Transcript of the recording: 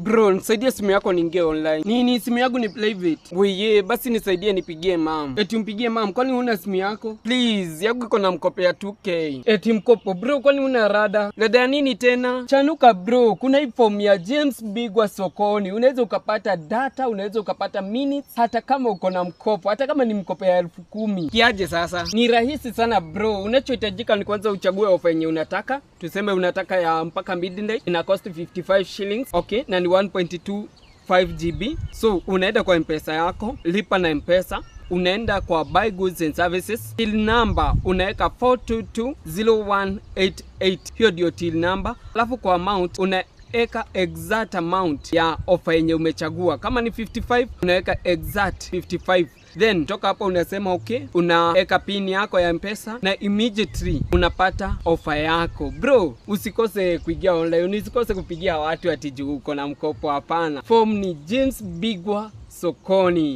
Bro, nisaidie simu yako niingie online. Nini simu yangu ni private? Weye, basi nisaidie nipigie mam. Eti mpigie mam, kwani una simu yako? Please, yangu iko na mkopo ya 2K. Eti mkopo bro, kwani una rada? Rada ya nini tena? Chanuka bro, kuna hii form ya James Bigwa sokoni. Unaweza ukapata data, unaweza ukapata minutes, hata kama uko na mkopo, hata kama ni mkopo ya 10,000. Kiaje sasa? Ni rahisi sana bro. Unachohitajika ni kwanza uchague ofa yenye unataka. Tuseme unataka ya mpaka midnight, ina cost 55 shillings. Okay, na ni 1.25 GB. So unaenda kwa M-Pesa yako, lipa na M-Pesa. Unaenda kwa buy goods and services, till number unaweka 4220188. Hiyo ndio till number. Alafu kwa amount unaweka exact amount ya offer yenye umechagua. Kama ni 55 unaweka exact 55. Then toka hapo unasema okay, unaweka pin yako ya M-Pesa na immediately unapata offer yako. Bro, usikose kuingia online, usikose kupigia watu ati uko na mkopo. Hapana. Form ni James Bigwa sokoni.